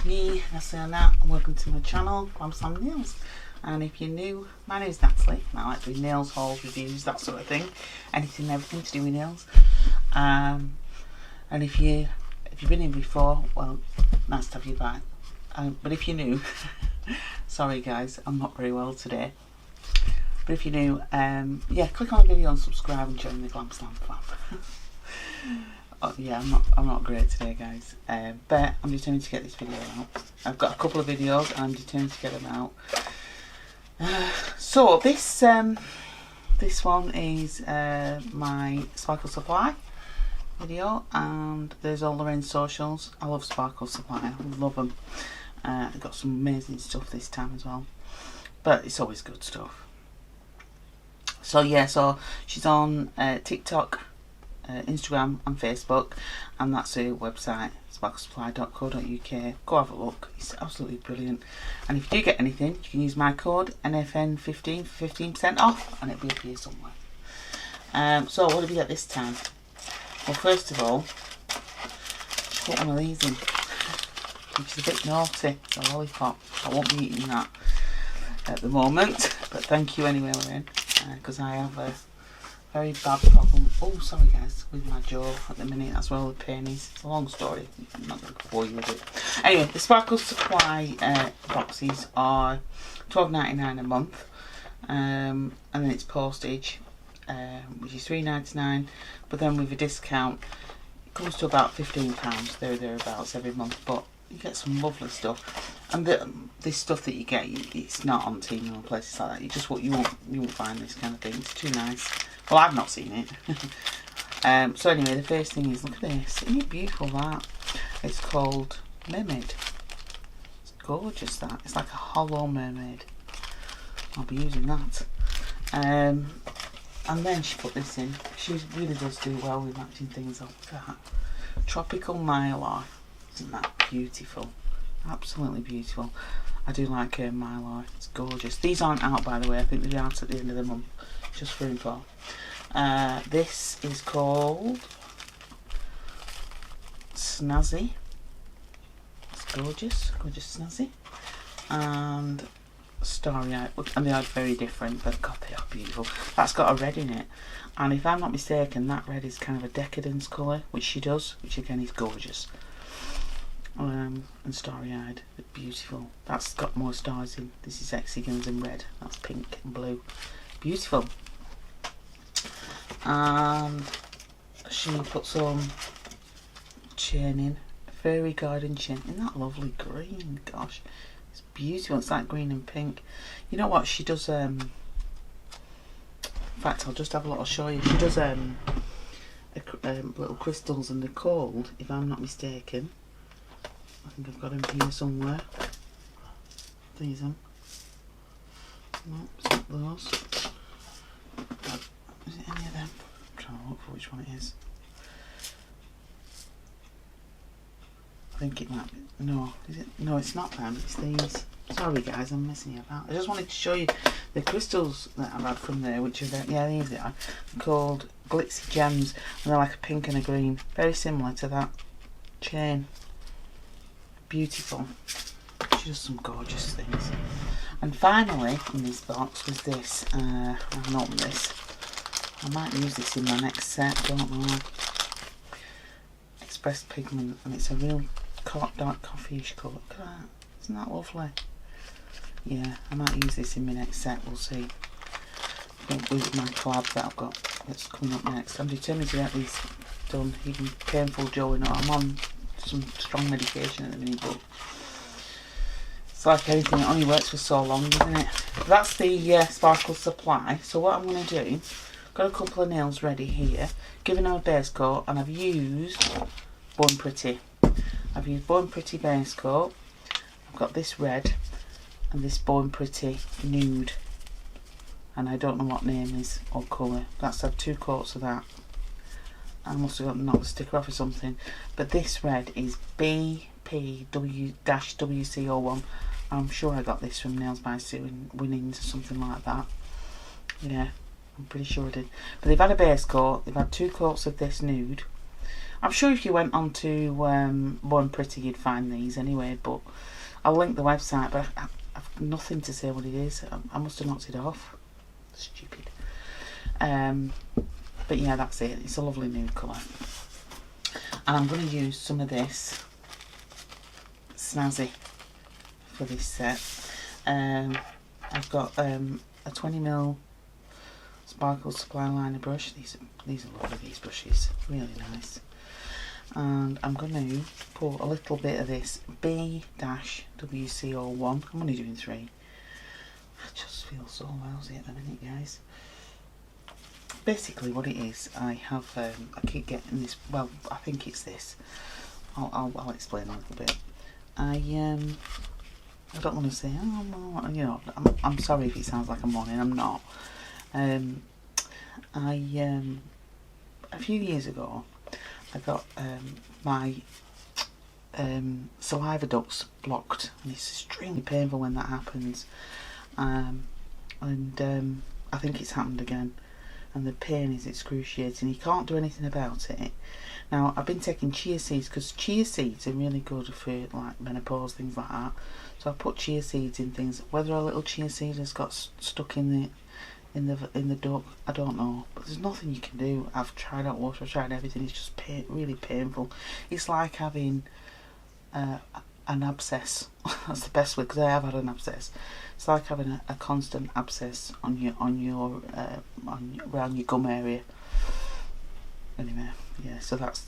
me, Nat, and welcome to my channel, Glam Slam Nails. And if you're new, my name is Natalie, and I like doing nails, hauls, reviews, that sort of thing. Anything and everything to do with nails. And if you've been in before, well, nice to have you back. But if you're new, sorry guys, I'm not very well today. But if you're new, yeah, click on the video and subscribe and join the Glam Slam fam. Oh, yeah, I'm not great today, guys. But I'm determined to get this video out. I've got a couple of videos and I'm determined to get them out. So this one is my Sparkle Supply video, and there's all their own socials. I love Sparkle Supply. I love them. They've got some amazing stuff this time as well. But it's always good stuff. So yeah, so she's on TikTok, Instagram and Facebook, and that's her website, sparklesupply.co.uk. Go have a look, it's absolutely brilliant. And if you do get anything, you can use my code NFN15 for 15% off, and it'll be up here somewhere. So what did we get this time? Well, first of all, she put one of these in, which is a bit naughty. It's a lollipop. I won't be eating that at the moment, but thank you anyway, Lorraine, because I have a very bad problem. Oh, sorry guys, with my jaw at the minute. That's where all the pain is. It's a long story. I'm not going to bore you with it. Anyway, the Sparkle Supply boxes are £12.99 a month, and then it's postage, which is £3.99. But then with a discount, it comes to about £15 thereabouts every month. But you get some lovely stuff, and this stuff that you get, it's not on Temu or places like that. You won't find this kind of thing. It's too nice. Well, I've not seen it. So anyway, the first thing is, look at this. Isn't it beautiful, that? It's called Mermaid. It's gorgeous, that. It's like a hollow mermaid. I'll be using that. And then she put this in. She really does do well with matching things up. Look at that. Tropical Mylar. Isn't that beautiful? Absolutely beautiful. I do like her Mylar. It's gorgeous. These aren't out, by the way. I think they'll be out at the end of the month. Just for info. This is called Snazzy. It's gorgeous. Gorgeous Snazzy. And Starry Eye. And they are very different, but God, they are beautiful. That's got a red in it. And if I'm not mistaken, that red is kind of a decadence colour, which she does, which again is gorgeous. And Starry Eyed, beautiful. That's got more stars in. This is hexagons and red. That's pink and blue. Beautiful. And she put some chain in, fairy garden chain. Isn't that lovely green? Gosh, it's beautiful. It's like green and pink. You know what she does? In fact, I'll just have a look. I'll show you. She does little crystals, and they're called, if I'm not mistaken, I think I've got them here somewhere. These are. No, it's not those. Is it any of them? I'm trying to look for which one it is. I think it might be. No, is it? No, it's not them. It's these. Sorry guys, I'm messing you about. I just wanted to show you the crystals that I've had from there, which are, yeah, these are called Glitzy Gems, and they're like a pink and a green. Very similar to that chain. Beautiful. She does some gorgeous things. And finally, in this box was this. I haven't opened this. I might use this in my next set, don't know. Express Pigment, and it's a real dark coffee-ish colour. Look at that. Isn't that lovely? Yeah, I might use this in my next set, we'll see. With my collab that I've got that's coming up next. I'm determined to get these done, even painful Joe, you know. I'm on some strong medication at the minute, but it's like anything, it only works for so long, doesn't it? That's the Sparkle Supply. So what I'm going to do, got a couple of nails ready here, giving them a base coat, and I've used Born Pretty. I've used Born Pretty base coat. I've got this red and this Born Pretty nude, and I don't know what name is or colour. That's had 2 coats of that. I must have got knocked the sticker off or something. But this red is BPW-WC01. I'm sure I got this from Nails by Sue in Winnings or something like that. Yeah, I'm pretty sure I did. But they've had a base coat, they've had 2 coats of this nude, I'm sure if you went on to Born Pretty you'd find these anyway, but I'll link the website, but I've nothing to say what it is. I must have knocked it off. Stupid. But yeah, that's it. It's a lovely nude colour. And I'm going to use some of this Snazzy for this set. I've got a 20mm Sparkle Supply Liner brush. These are lovely, these brushes. Really nice. And I'm going to put a little bit of this B-WCO1. I'm only doing 3. I just feel so lousy at the minute, guys. Basically what it is, I keep getting this, well, I think it's this. I'll explain a little bit. I don't want to say, oh, well, you know, I'm sorry if it sounds like I'm moaning, I'm not. A few years ago, I got my saliva ducts blocked, and it's extremely painful when that happens. I think it's happened again, and the pain is excruciating. You can't do anything about it. Now, I've been taking chia seeds because chia seeds are really good for like menopause, things like that. So I put chia seeds in things. Whether a little chia seed has got stuck in the duct, I don't know. But there's nothing you can do. I've tried out water, I've tried everything. It's just really painful. It's like having an abscess. That's the best way, because I have had an abscess. It's like having a constant abscess on around your gum area. Anyway, yeah. So that's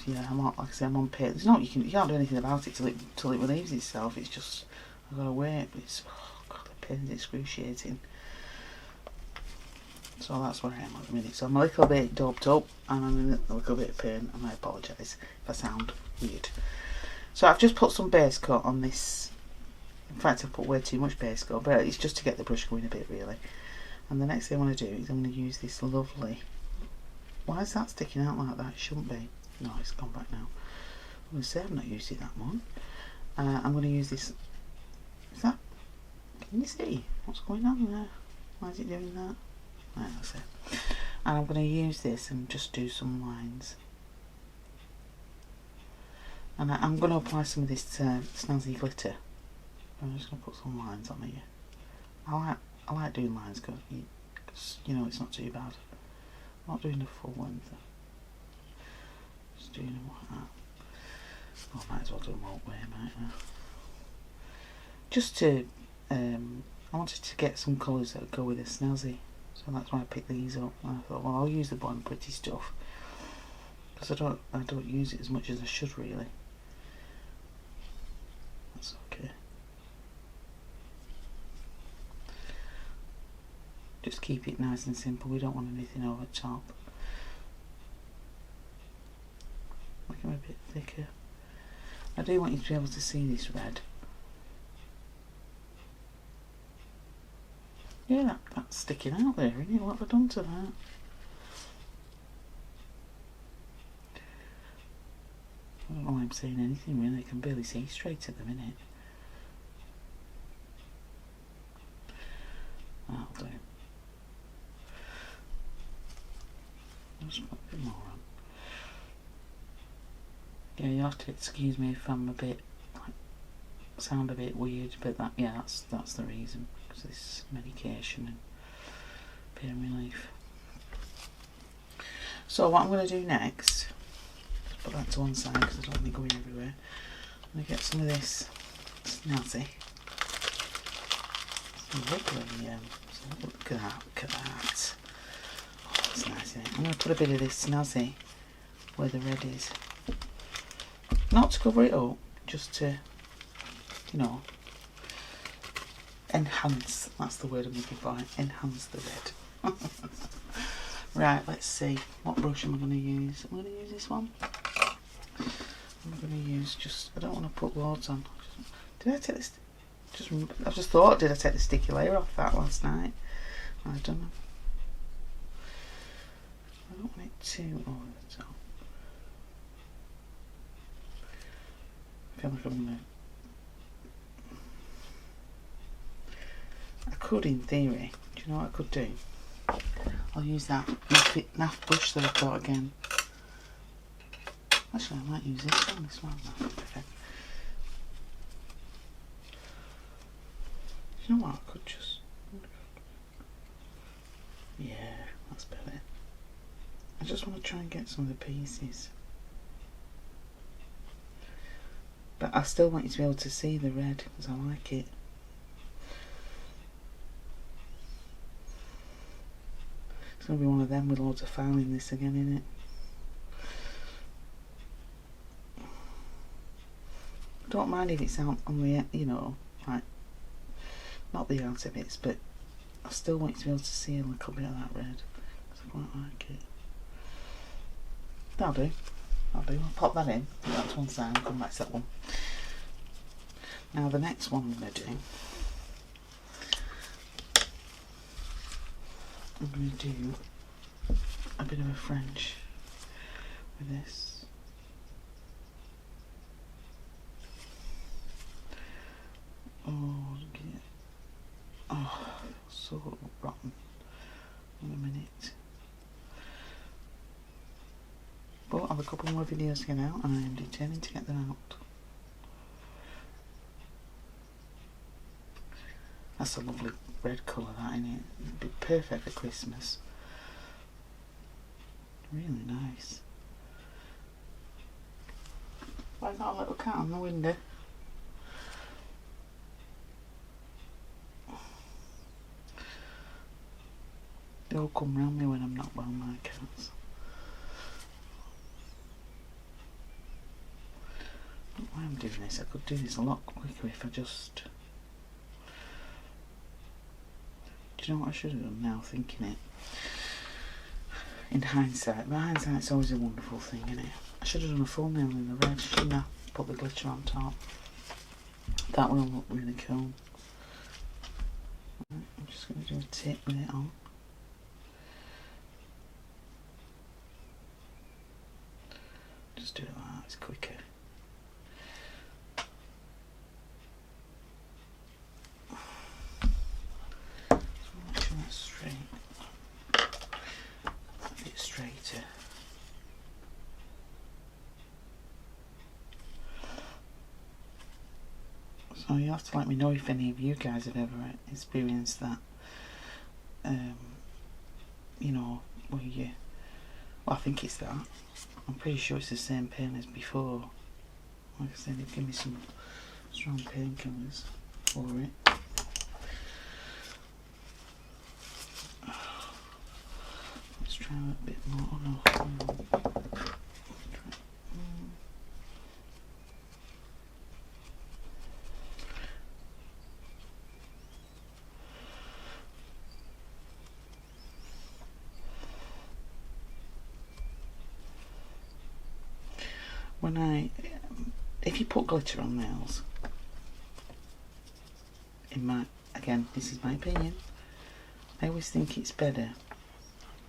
yeah. I'm on, like I say, I'm on pain. There's not you can't do anything about it till it relieves itself. It's just I've got to wait. But it's God, the pain's excruciating. So that's where I am at the minute. So I'm a little bit doped up and I'm in a little bit of pain, and I apologise if I sound weird. So I've just put some base coat on this. In fact, I've put way too much base coat, but it's just to get the brush going a bit, really. And the next thing I want to do is I'm going to use this lovely... Why is that sticking out like that? It shouldn't be. No, it's gone back now. I'm going to say I've not used it that much. I'm going to use this... Is that... Can you see what's going on there? Why is it doing that? Right, that's it. And I'm going to use this and just do some lines. And I'm going to apply some of this snazzy glitter. I'm just going to put some lines on here. I like doing lines because you know it's not too bad. I'm not doing the full length. Just doing them like that. Oh, I might as well do them all the way, might I? Just to, I wanted to get some colours that would go with the snazzy. So that's why I picked these up. And I thought, well, I'll use the Born Pretty stuff because I don't use it as much as I should, really. That's okay. Just keep it nice and simple. We don't want anything over the top. Make them a bit thicker. I do want you to be able to see this red. Yeah, that's sticking out there, isn't it? What have I done to that? I don't know why I'm saying anything really. I can barely see straight at the minute. That'll do. Just put a bit more on. Yeah, you have to excuse me if I'm a bit, sound a bit weird, but that's the reason, because this medication and pain relief. So what I'm going to do next, just put that to one side because I don't want it going everywhere. I'm going to get some of this snazzy. Lovely, look at that. Oh, that's nice, isn't it? I'm going to put a bit of this snazzy where the red is. Not to cover it up, just to, you know, enhance. That's the word I'm looking for. Enhance the red. Right, let's see. What brush am I going to use? I'm going to use this one. I'm going to use I don't want to put loads on. Did I take this? I've just thought, did I take the sticky layer off that last night? I don't know. I don't want it too over the top. I feel like I'm going to... I could, in theory, do you know what I could do? I'll use that naff brush that I've got again. Actually, I might use this one. This one. Okay. You know what? I could just. Yeah, that's better. I just want to try and get some of the pieces. But I still want you to be able to see the red because I like it. It's going to be one of them with loads of filing this again in it. Don't mind if it's out on the, you know, like, not the outer bits, but I still want you to be able to see a little bit of that red. Because I quite like it. That'll do. I'll pop that in. Put that to one side and come back to that one. Now the next one I'm going to do, I'm going to do a bit of a French with this. Oh, so rotten. In a minute. But I have a couple more videos to get out and I am determined to get them out. That's a lovely red colour, that, isn't it? It'd be perfect for Christmas. Really nice. I've got a little cat on the window. They all come round me when I'm not well, my cats. I don't know why I'm doing this. I could do this a lot quicker if I just... Do you know what I should have done now, thinking it? In hindsight, but hindsight's always a wonderful thing, isn't it? I should have done a full nail in the red, shouldn't I? Put the glitter on top. That will look really cool. Right, I'm just going to do a tip with it on. Just do it like that, it's quicker. Make sure that's straight. A bit straighter. So you have to let me know if any of you guys have ever experienced that. You know, where you... Well, I think it's that. I'm pretty sure it's the same pain as before. Like I said, they've given me some strong painkillers for it. Let's try a bit more. Oh no. If you put glitter on nails, again, this is my opinion, I always think it's better,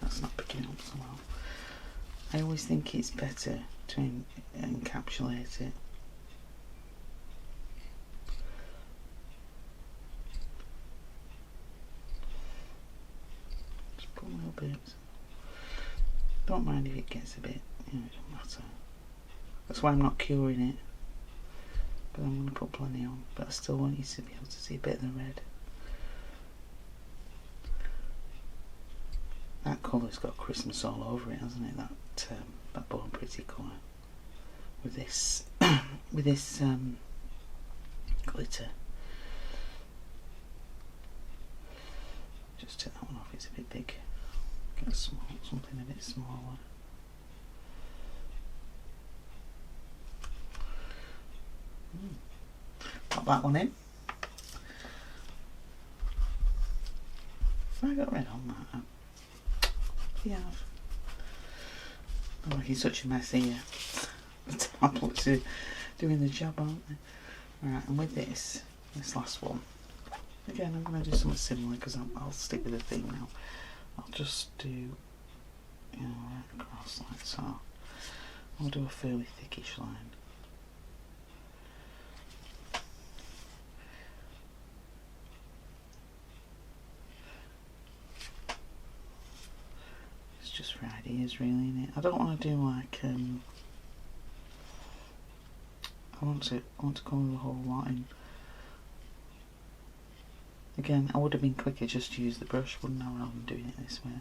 that's not picking up so well, I always think it's better to encapsulate it. Just put a little bit. Don't mind if it gets a bit, you know, it doesn't matter. That's why I'm not curing it. But I'm going to put plenty on. But I still want you to be able to see a bit of the red. That colour's got Christmas all over it, hasn't it? That Born Pretty colour. With this, glitter. Just take that one off. It's a bit big. Get something a bit smaller. Pop that one in. Have I got red on that? Yeah. I'm making such a mess here. The tablets are doing the job, aren't they? Right, and with this last one, again, I'm going to do something similar because I'll stick with the theme now. I'll just do, you know, right across like so. I'll do a fairly thickish line. Just for ideas, really, innit? I don't want to do like I want to colour the whole lot in. Again, I would have been quicker just to use the brush, wouldn't I, rather than doing it this way.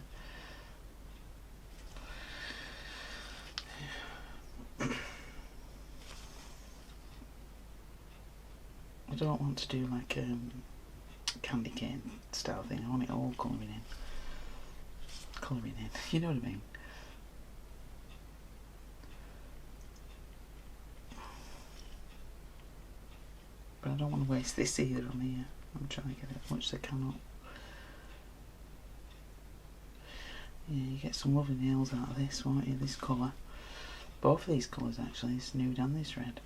I don't want to do like candy cane style thing. I want it all colouring in. You know what I mean? But I don't want to waste this either on here. I'm trying to get as much as I can up. Yeah, you get some lovely nails out of this, won't you? This colour. Both of these colours actually, this nude and this red.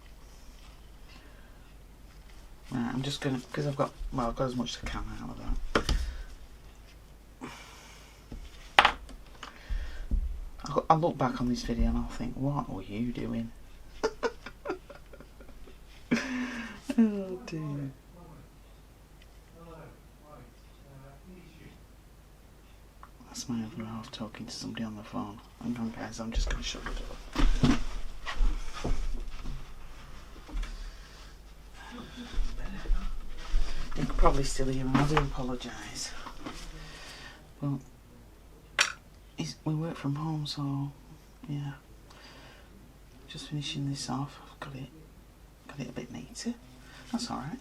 Right, I'm just gonna, because I've got as much as I can out of that. I'll look back on this video and I'll think, what were you doing? Oh dear. That's my other half talking to somebody on the phone. Hang on guys, I'm just going to shut the door. You can probably still hear me, I do apologise. But we work from home, so yeah. Just finishing this off. I've got it a bit neater. That's alright.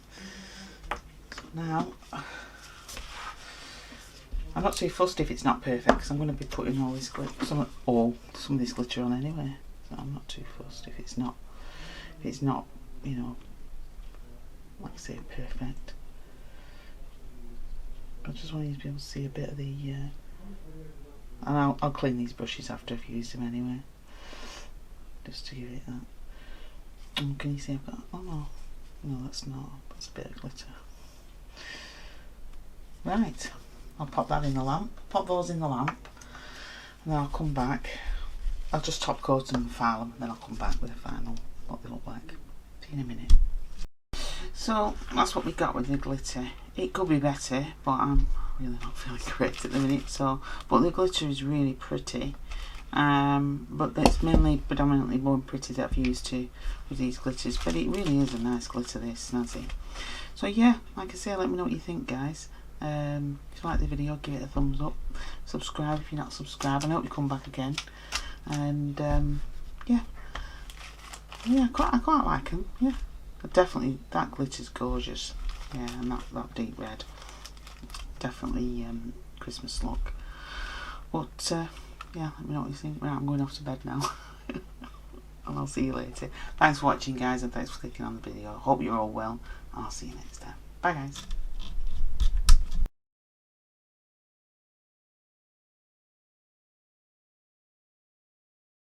Now, I'm not too fussed if it's not perfect, because I'm going to be putting all this some of this glitter on anyway. So I'm not too fussed if it's not, you know, like I say, perfect. I just want you to be able to see a bit of the, and I'll clean these brushes after I've used them anyway, just to give it that. And can you see I've got, oh no, that's a bit of glitter. Right, I'll pop that in the lamp, pop those in the lamp, and then I'll come back. I'll just top coat them and file them, and then I'll come back with a final, what they look like. See you in a minute. So that's what we got with the glitter. It could be better, but I'm really not feeling great at the minute. So, but the glitter is really pretty. But that's predominantly more pretty that I've used with these glitters. But it really is a nice glitter, this snazzy. So yeah, like I say, let me know what you think, guys. If you like the video, give it a thumbs up. Subscribe if you're not subscribed. I hope you come back again. And yeah, I quite like them. Yeah. Definitely, that glitter's gorgeous. Yeah, and that deep red, definitely Christmas look. But yeah, let me know what you think. Right, I'm going off to bed now. And I'll see you later. Thanks for watching, guys, and thanks for clicking on the video. Hope you're all well. I'll see you next time. Bye, guys.